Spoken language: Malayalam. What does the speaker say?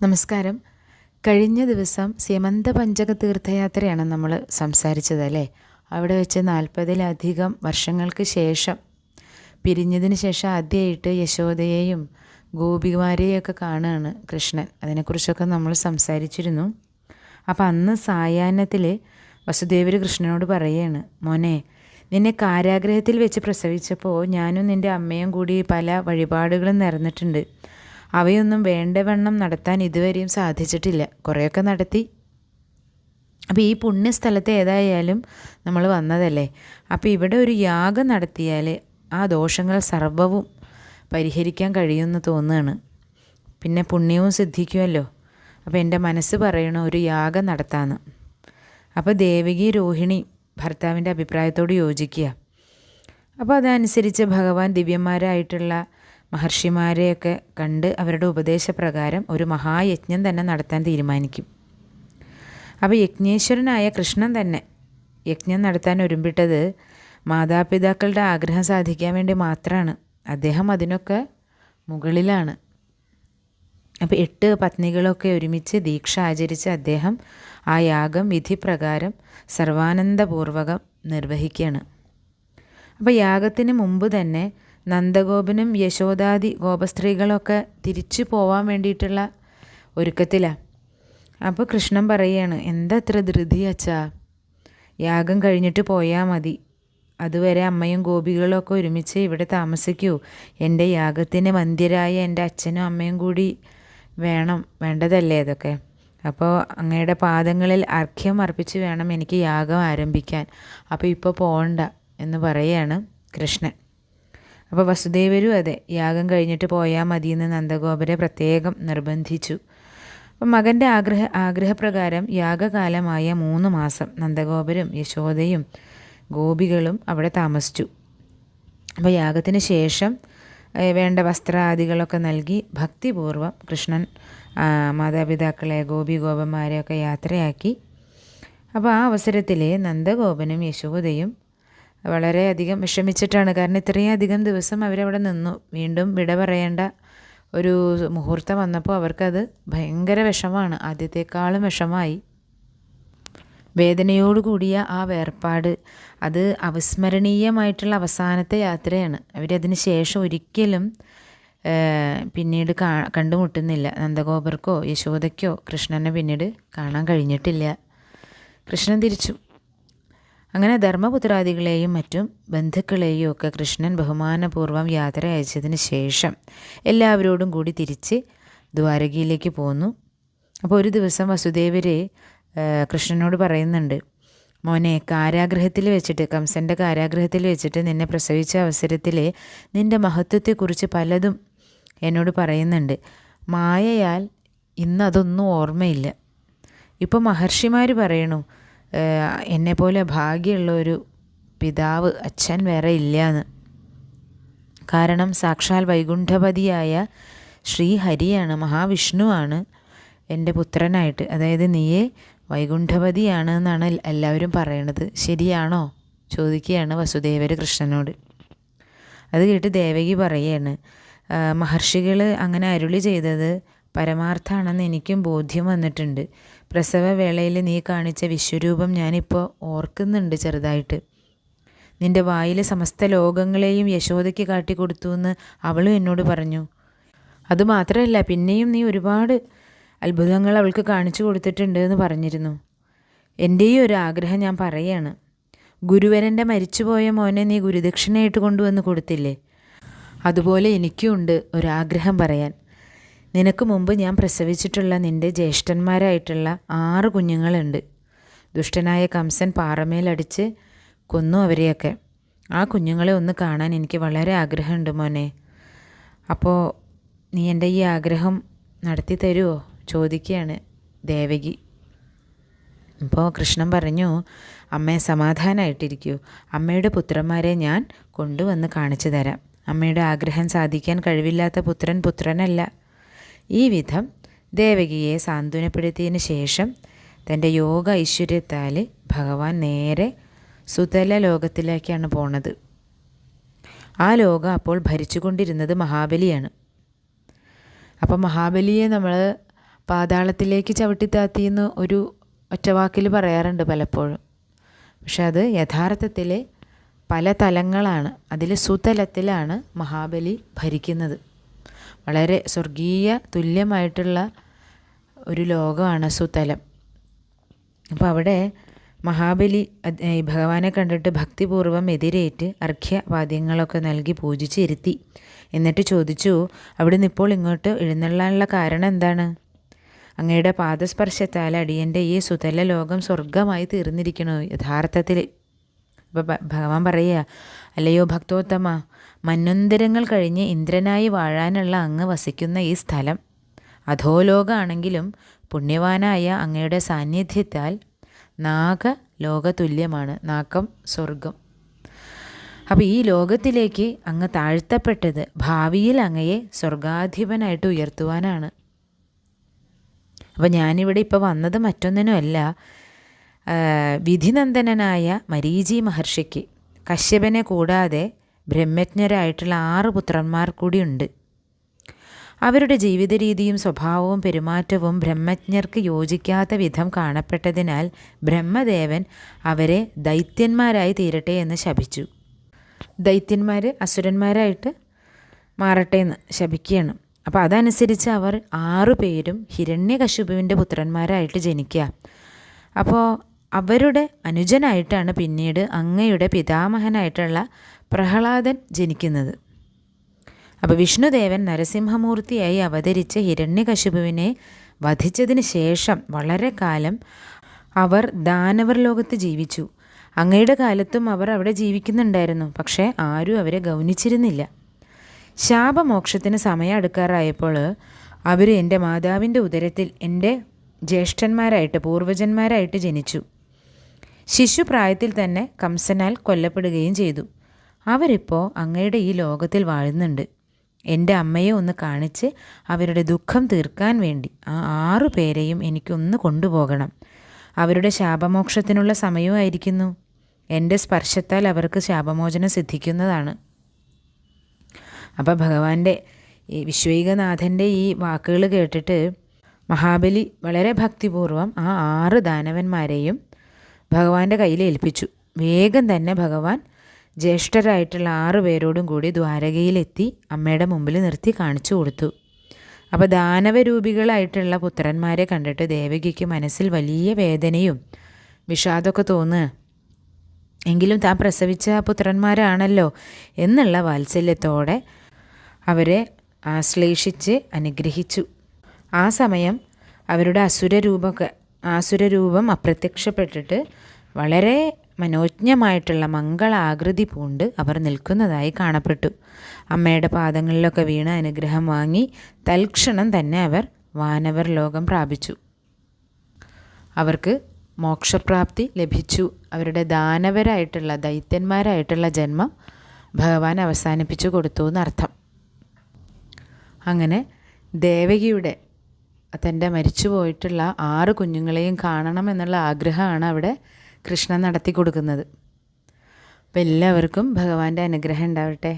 നമസ്കാരം. കഴിഞ്ഞ ദിവസം സ്യമന്ത പഞ്ചക തീർത്ഥയാത്രയാണ് നമ്മൾ സംസാരിച്ചത് അല്ലേ? അവിടെ വെച്ച് 40-ലധികം വർഷങ്ങൾക്ക് ശേഷം പിരിഞ്ഞതിന് ശേഷം ആദ്യമായിട്ട് യശോദയെയും ഗോപിമാരെയൊക്കെ കാണുകയാണ് കൃഷ്ണൻ. അതിനെക്കുറിച്ചൊക്കെ നമ്മൾ സംസാരിച്ചിരുന്നു. അപ്പോൾ അന്ന് സായാഹ്നത്തിൽ വസുദേവർ കൃഷ്ണനോട് പറയുകയാണ്, മോനെ, നിന്നെ കാരാഗ്രഹത്തിൽ വെച്ച് പ്രസവിച്ചപ്പോൾ ഞാനും നിൻ്റെ അമ്മയും കൂടി പല വഴിപാടുകളും നേർന്നിട്ടുണ്ട്. അവയൊന്നും വേണ്ടവണ്ണം നടത്താൻ ഇതുവരെയും സാധിച്ചിട്ടില്ല. കുറേയൊക്കെ നടത്തി. അപ്പോൾ ഈ പുണ്യസ്ഥലത്ത് ഏതായാലും നമ്മൾ വന്നതല്ലേ, അപ്പോൾ ഇവിടെ ഒരു യാഗം നടത്തിയാൽ ആ ദോഷങ്ങൾ സർവ്വവും പരിഹരിക്കാൻ കഴിയുമെന്ന് തോന്നുകയാണ്. പിന്നെ പുണ്യവും സിദ്ധിക്കുമല്ലോ. അപ്പോൾ എൻ്റെ മനസ്സ് പറയണ ഒരു യാഗം നടത്താമെന്ന്. അപ്പോൾ ദേവകി രോഹിണി ഭർത്താവിൻ്റെ അഭിപ്രായത്തോട് യോജിക്കുക. അപ്പോൾ അതനുസരിച്ച് ഭഗവാൻ ദിവ്യന്മാരായിട്ടുള്ള മഹർഷിമാരെയൊക്കെ കണ്ട് അവരുടെ ഉപദേശപ്രകാരം ഒരു മഹായജ്ഞം തന്നെ നടത്താൻ തീരുമാനിക്കും. അപ്പോൾ യജ്ഞേശ്വരനായ കൃഷ്ണൻ തന്നെ യജ്ഞം നടത്താൻ ഒരുമ്പിട്ടത് മാതാപിതാക്കളുടെ ആഗ്രഹം സാധിക്കാൻ വേണ്ടി മാത്രമാണ്. അദ്ദേഹം അതിനൊക്കെ മുകളിലാണ്. അപ്പോൾ 8 പത്നികളൊക്കെ ഒരുമിച്ച് ദീക്ഷ ആചരിച്ച് അദ്ദേഹം ആ യാഗം വിധിപ്രകാരം സർവാനന്ദപൂർവകം നിർവഹിക്കുകയാണ്. അപ്പോൾ യാഗത്തിന് മുമ്പ് തന്നെ നന്ദഗോപനും യശോദാദി ഗോപസ്ത്രീകളൊക്കെ തിരിച്ചു പോവാൻ വേണ്ടിയിട്ടുള്ള ഒരുക്കത്തിലാണ്. അപ്പോൾ കൃഷ്ണൻ പറയുകയാണ്, എന്താ ഇത്ര ധൃതി അച്ഛാ? യാഗം കഴിഞ്ഞിട്ട് പോയാൽ മതി. അതുവരെ അമ്മയും ഗോപികളൊക്കെ ഒരുമിച്ച് ഇവിടെ താമസിക്കൂ. എൻ്റെ യാഗത്തിന് വന്ധ്യരായ എൻ്റെ അച്ഛനും അമ്മയും കൂടി വേണ്ടതല്ലേ അതൊക്കെ. അപ്പോൾ അങ്ങയുടെ പാദങ്ങളിൽ അർഘ്യം അർപ്പിച്ച് വേണം എനിക്ക് യാഗം ആരംഭിക്കാൻ. അപ്പോൾ ഇപ്പോൾ പോകണ്ട എന്ന് പറയുകയാണ് കൃഷ്ണൻ. അപ്പോൾ വസുദേവരും അതെ, യാഗം കഴിഞ്ഞിട്ട് പോയാൽ മതിയെന്ന് നന്ദഗോപരെ പ്രത്യേകം നിർബന്ധിച്ചു. അപ്പം മകൻ്റെ ആഗ്രഹപ്രകാരം യാഗകാലമായ 3 മാസം നന്ദഗോപരും യശോദയും ഗോപികളും അവിടെ താമസിച്ചു. അപ്പോൾ യാഗത്തിന് ശേഷം വേണ്ട വസ്ത്രാദികളൊക്കെ നൽകി ഭക്തിപൂർവ്വം കൃഷ്ണൻ മാതാപിതാക്കളെ ഗോപന്മാരെയൊക്കെ യാത്രയാക്കി. അപ്പോൾ ആ അവസരത്തിൽ നന്ദഗോപനും യശോദയും വളരെയധികം വിഷമിച്ചിട്ടാണ്. കാരണം ഇത്രയും അധികം ദിവസം അവരവിടെ നിന്നു. വീണ്ടും വിട പറയേണ്ട ഒരു മുഹൂർത്തം വന്നപ്പോൾ അവർക്കത് ഭയങ്കര വിഷമമാണ്. ആദ്യത്തെക്കാളും വിഷമമായി. വേദനയോടുകൂടിയ ആ വേർപാട് അത് അവിസ്മരണീയമായിട്ടുള്ള അവസാനത്തെ യാത്രയാണ്. അവരതിന് ശേഷം ഒരിക്കലും പിന്നീട് കണ്ടുമുട്ടുന്നില്ല. നന്ദഗോപർക്കോ യശോദയ്ക്കോ കൃഷ്ണനെ പിന്നീട് കാണാൻ കഴിഞ്ഞിട്ടില്ല. കൃഷ്ണൻ തിരിച്ചു. അങ്ങനെ ധർമ്മപുത്രാദികളെയും മറ്റും ബന്ധുക്കളെയും ഒക്കെ കൃഷ്ണൻ ബഹുമാനപൂർവ്വം യാത്ര അയച്ചതിന് ശേഷം എല്ലാവരോടും കൂടി തിരിച്ച് ദ്വാരകയിലേക്ക് പോന്നു. അപ്പോൾ ഒരു ദിവസം വസുദേവർ കൃഷ്ണനോട് പറയുന്നുണ്ട്, മോനെ, കാരാഗ്രഹത്തിൽ വെച്ചിട്ട്, കംസൻ്റെ കാരാഗ്രഹത്തിൽ വെച്ചിട്ട് നിന്നെ പ്രസവിച്ച അവസരത്തിൽ നിൻ്റെ മഹത്വത്തെക്കുറിച്ച് പലതും എന്നോട് പറയുന്നുണ്ട്. മായയാൽ ഇന്നതൊന്നും ഓർമ്മയില്ല. ഇപ്പോൾ മഹർഷിമാർ പറയണു, എന്നെപ്പോലെ ഭാഗ്യമുള്ള ഒരു പിതാവ്, അച്ഛൻ വേറെ ഇല്ലയെന്ന്. കാരണം സാക്ഷാൽ വൈകുണ്ഠപതിയായ ശ്രീഹരിയാണ്, മഹാവിഷ്ണുവാണ് എൻ്റെ പുത്രനായിട്ട്. അതായത് നീയെ വൈകുണ്ഠപതിയാണ് എന്നാണ് എല്ലാവരും പറയണത്. ശരിയാണോ ചോദിക്കുകയാണ് വസുദേവർ കൃഷ്ണനോട്. അത് കേട്ട് ദേവകി പറയുകയാണ്, മഹർഷികൾ അങ്ങനെ അരുളി ചെയ്തത് പരമാർത്ഥാണെന്ന് എനിക്കും ബോധ്യം വന്നിട്ടുണ്ട്. പ്രസവവേളയിൽ നീ കാണിച്ച വിശ്വരൂപം ഞാനിപ്പോൾ ഓർക്കുന്നുണ്ട് ചെറുതായിട്ട്. നിൻ്റെ വായിൽ സമസ്ത ലോകങ്ങളെയും യശോദയ്ക്ക് കാട്ടിക്കൊടുത്തു എന്ന് അവളും എന്നോട് പറഞ്ഞു. അതുമാത്രമല്ല, പിന്നെയും നീ ഒരുപാട് അത്ഭുതങ്ങൾ അവൾക്ക് കാണിച്ചു കൊടുത്തിട്ടുണ്ട് എന്ന് പറഞ്ഞിരുന്നു. എൻ്റെയും ഒരു ആഗ്രഹം ഞാൻ പറയുകയാണ്. ഗുരുവരൻ്റെ മരിച്ചുപോയ മോനെ നീ ഗുരുദക്ഷിണയായിട്ട് കൊണ്ടുവന്ന് കൊടുത്തില്ലേ? അതുപോലെ എനിക്കുമുണ്ട് ഒരാഗ്രഹം പറയാൻ. നിനക്ക് മുമ്പ് ഞാൻ പ്രസവിച്ചിട്ടുള്ള നിൻ്റെ ജ്യേഷ്ഠന്മാരായിട്ടുള്ള 6 കുഞ്ഞുങ്ങളുണ്ട്. ദുഷ്ടനായ കംസൻ പാറമേലടിച്ച് കൊന്നു അവരെയൊക്കെ. ആ കുഞ്ഞുങ്ങളെ ഒന്ന് കാണാൻ എനിക്ക് വളരെ ആഗ്രഹമുണ്ട് മോനെ. അപ്പോൾ നീ എൻ്റെ ഈ ആഗ്രഹം നടത്തി തരുമോ ചോദിക്കുകയാണ് ദേവകി. അപ്പോൾ കൃഷ്ണൻ പറഞ്ഞു, അമ്മയെ സമാധാനമായിട്ടിരിക്കൂ. അമ്മയുടെ പുത്രന്മാരെ ഞാൻ കൊണ്ടുവന്ന് കാണിച്ചു തരാം. അമ്മയുടെ ആഗ്രഹം സാധിക്കാൻ കഴിവില്ലാത്ത പുത്രനല്ല. ഈ വിധം ദേവകിയെ സാന്ത്വനപ്പെടുത്തിയതിന് ശേഷം തൻ്റെ യോഗ ഐശ്വര്യത്താൽ ഭഗവാൻ നേരെ സുതല ലോകത്തിലേക്കാണ് പോണത്. ആ ലോകം അപ്പോൾ ഭരിച്ചുകൊണ്ടിരുന്നത് മഹാബലിയാണ്. അപ്പോൾ മഹാബലിയെ നമ്മൾ പാതാളത്തിലേക്ക് ചവിട്ടിത്താത്തിയെന്ന് ഒരു ഒറ്റവാക്കിൽ പറയാറുണ്ട് പലപ്പോഴും. പക്ഷെ അത് യഥാർത്ഥത്തിൽ പല തലങ്ങളാണ്. അതിൽ സുതലത്തിലാണ് മഹാബലി ഭരിക്കുന്നത്. വളരെ സ്വർഗീയ തുല്യമായിട്ടുള്ള ഒരു ലോകമാണ് സുതലം. അപ്പോൾ അവിടെ മഹാബലി ഭഗവാനെ കണ്ടിട്ട് ഭക്തിപൂർവ്വം എതിരേറ്റ് അർഘ്യവാദ്യങ്ങളൊക്കെ നൽകി പൂജിച്ചിരുത്തി. എന്നിട്ട് ചോദിച്ചു, അവിടുന്ന് ഇപ്പോൾ ഇങ്ങോട്ട് എഴുന്നള്ളാനുള്ള കാരണം എന്താണ്? അങ്ങയുടെ പാദസ്പർശത്താൽ അടിയൻ്റെ ഈ സുതല ലോകം സ്വർഗമായി തീർന്നിരിക്കണോ യഥാർത്ഥത്തിൽ? അപ്പോൾ ഭഗവാൻ പറയുക, അല്ലയോ ഭക്തോത്തമ, മന്വന്തരങ്ങൾ കഴിഞ്ഞ് ഇന്ദ്രനായി വാഴാനുള്ള അങ്ങ് വസിക്കുന്ന ഈ സ്ഥലം അധോലോകമാണെങ്കിലും പുണ്യവാനായ അങ്ങയുടെ സാന്നിധ്യത്താൽ നാഗലോകതുല്യമാണ്. നാഗം സ്വർഗം. അപ്പോൾ ഈ ലോകത്തിലേക്ക് അങ്ങ് താഴ്ത്തപ്പെട്ടത് ഭാവിയിൽ അങ്ങയെ സ്വർഗാധിപനായിട്ട് ഉയർത്തുവാനാണ്. അപ്പോൾ ഞാനിവിടെ ഇപ്പോൾ വന്നത് മറ്റൊന്നിനുമല്ല, വിധിനന്ദനായ മരീചി മഹർഷിക്ക് കശ്യപനെ കൂടാതെ ബ്രഹ്മജ്ഞരായിട്ടുള്ള 6 പുത്രന്മാർ കൂടിയുണ്ട്. അവരുടെ ജീവിത രീതിയും സ്വഭാവവും പെരുമാറ്റവും ബ്രഹ്മജ്ഞർക്ക് യോജിക്കാത്ത വിധം കാണപ്പെട്ടതിനാൽ ബ്രഹ്മദേവൻ അവരെ ദൈത്യന്മാരായി തീരട്ടെ എന്ന് ശപിച്ചു. ദൈത്യന്മാർ അസുരന്മാരായിട്ട് മാറട്ടെ എന്ന് ശപിക്കുകയാണ്. അപ്പോൾ അതനുസരിച്ച് അവർ 6 പേരും ഹിരണ്യകശിപുവിൻ്റെ പുത്രന്മാരായിട്ട് ജനിക്കുക. അപ്പോൾ അവരുടെ അനുജനായിട്ടാണ് പിന്നീട് അങ്ങയുടെ പിതാമഹനായിട്ടുള്ള പ്രഹ്ലാദൻ ജനിക്കുന്നത്. അപ്പോൾ വിഷ്ണുദേവൻ നരസിംഹമൂർത്തിയായി അവതരിച്ച ഹിരണ്യകശിപുവിനെ വധിച്ചതിന് ശേഷം വളരെ കാലം അവർ ദാനവർ ലോകത്ത് ജീവിച്ചു. അങ്ങയുടെ കാലത്തും അവർ അവിടെ ജീവിക്കുന്നുണ്ടായിരുന്നു. പക്ഷേ ആരും അവരെ ഗൗനിച്ചിരുന്നില്ല. ശാപമോക്ഷത്തിന് സമയം അടുക്കാറായപ്പോൾ അവർ എൻ്റെ മാതാവിൻ്റെ ഉദരത്തിൽ എൻ്റെ ജ്യേഷ്ഠന്മാരായിട്ട് പൂർവജന്മാരായിട്ട് ജനിച്ചു. ശിശുപ്രായത്തിൽ തന്നെ കംസനാൽ കൊല്ലപ്പെടുകയും ചെയ്തു. അവരിപ്പോൾ അങ്ങയുടെ ഈ ലോകത്തിൽ വാഴുന്നുണ്ട്. എൻ്റെ അമ്മയെ ഒന്ന് കാണിച്ച് അവരുടെ ദുഃഖം തീർക്കാൻ വേണ്ടി ആ 6 പേരെയും എനിക്കൊന്ന് കൊണ്ടുപോകണം. അവരുടെ ശാപമോക്ഷത്തിനുള്ള സമയമായിരിക്കുന്നു. എൻ്റെ സ്പർശത്താൽ അവർക്ക് ശാപമോചനം സിദ്ധിക്കുന്നതാണ്. അപ്പോൾ ഭഗവാന്റെ ഈ വിശ്വൈകനാഥൻ്റെ ഈ വാക്കുകൾ കേട്ടിട്ട് മഹാബലി വളരെ ഭക്തിപൂർവ്വം ആ 6 ദാനവന്മാരെയും ഭഗവാന്റെ കയ്യിൽ ഏൽപ്പിച്ചു. വേഗം തന്നെ ഭഗവാൻ ജ്യേഷ്ഠരായിട്ടുള്ള 6 പേരോടും കൂടി ദ്വാരകയിലെത്തി അമ്മയുടെ മുമ്പിൽ നിർത്തി കാണിച്ചു കൊടുത്തു. അപ്പോൾ ദാനവരൂപികളായിട്ടുള്ള പുത്രന്മാരെ കണ്ടിട്ട് ദേവകിക്ക് മനസ്സിൽ വലിയ വേദനയും വിഷാദമൊക്കെ തോന്നുക. എങ്കിലും താൻ പ്രസവിച്ച പുത്രന്മാരാണല്ലോ എന്നുള്ള വാത്സല്യത്തോടെ അവരെ ആശ്ലേഷിച്ച് അനുഗ്രഹിച്ചു. ആ സമയം അവരുടെ ആസുരരൂപം അപ്രത്യക്ഷപ്പെട്ടിട്ട് വളരെ മനോജ്ഞമായിട്ടുള്ള മംഗളാകൃതി പൂണ്ട് അവർ നിൽക്കുന്നതായി കാണപ്പെട്ടു. അമ്മയുടെ പാദങ്ങളിലൊക്കെ വീണ അനുഗ്രഹം വാങ്ങി തൽക്ഷണം തന്നെ അവർ വാനവർ ലോകം പ്രാപിച്ചു. അവർക്ക് മോക്ഷപ്രാപ്തി ലഭിച്ചു. അവരുടെ ദാനവരായിട്ടുള്ള ദൈത്യന്മാരായിട്ടുള്ള ജന്മം ഭഗവാൻ അവസാനിപ്പിച്ചു കൊടുത്തു എന്നർത്ഥം. അങ്ങനെ ദേവകിയുടെ തൻ്റെ മരിച്ചു പോയിട്ടുള്ള 6 കുഞ്ഞുങ്ങളെയും കാണണമെന്നുള്ള ആഗ്രഹമാണ് അവിടെ കൃഷ്ണൻ നടത്തി കൊടുക്കുന്നത്. അപ്പോൾ എല്ലാവർക്കും ഭഗവാന്റെ അനുഗ്രഹം ഉണ്ടാവട്ടെ.